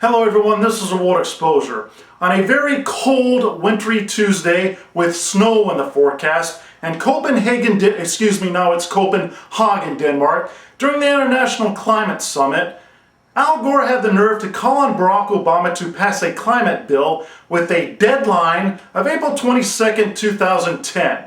Hello everyone, this is a World Exposure. On a very cold, wintry Tuesday with snow in the forecast, and Copenhagen, it's Copenhagen, Denmark, during the International Climate Summit, Al Gore had the nerve to call on Barack Obama to pass a climate bill with a deadline of April 22nd, 2010.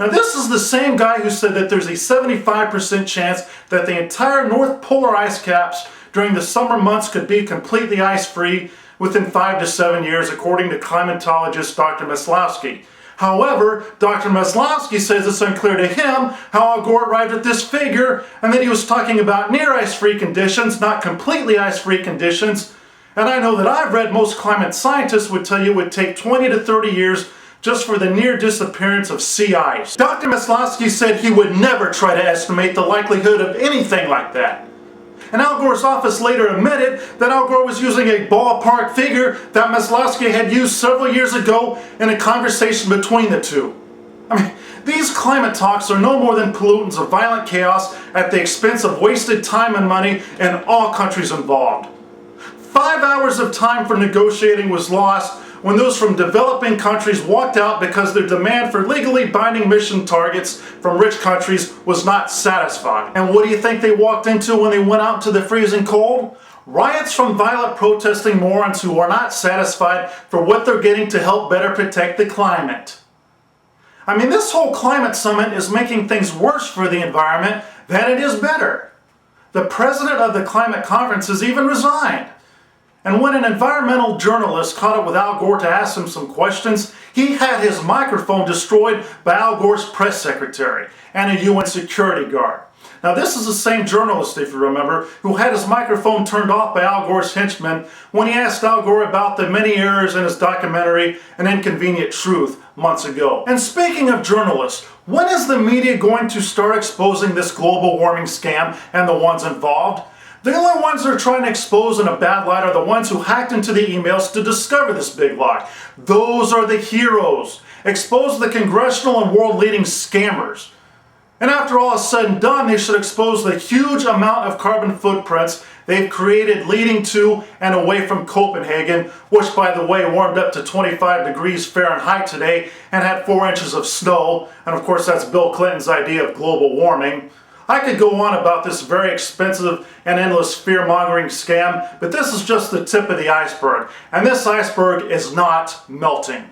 Now this is the same guy who said that there's a 75% chance that the entire North Polar ice caps during the summer months could be completely ice-free within 5 to 7 years, according to climatologist Dr. Maslowski. However, Dr. Maslowski says it's unclear to him how Al Gore arrived at this figure, and that he was talking about near ice-free conditions, not completely ice-free conditions. And I know that I've read most climate scientists would tell you it would take 20 to 30 years just for the near disappearance of sea ice. Dr. Maslowski said he would never try to estimate the likelihood of anything like that. And Al Gore's office later admitted that Al Gore was using a ballpark figure that Maslowski had used several years ago in a conversation between the two. I mean, these climate talks are no more than pollutants of violent chaos at the expense of wasted time and money in all countries involved. 5 hours of time for negotiating was lost when those from developing countries walked out because their demand for legally binding mission targets from rich countries was not satisfied. And what do you think they walked into when they went out into the freezing cold? Riots from violent protesting morons who are not satisfied for what they're getting to help better protect the climate. I mean, this whole climate summit is making things worse for the environment than it is better. The president of the climate conference has even resigned. And when an environmental journalist caught up with Al Gore to ask him some questions, he had his microphone destroyed by Al Gore's press secretary and a UN security guard. Now this is the same journalist, if you remember, who had his microphone turned off by Al Gore's henchmen when he asked Al Gore about the many errors in his documentary An Inconvenient Truth months ago. And speaking of journalists, when is the media going to start exposing this global warming scam and the ones involved? The only ones that are trying to expose in a bad light are the ones who hacked into the emails to discover this big lie. Those are the heroes. Expose the congressional and world-leading scammers. And after all is said and done, they should expose the huge amount of carbon footprints they've created leading to and away from Copenhagen, which, by the way, warmed up to 25 degrees Fahrenheit today and had 4 inches of snow. And of course, that's Bill Clinton's idea of global warming. I could go on about this very expensive and endless fear-mongering scam, but this is just the tip of the iceberg, and this iceberg is not melting.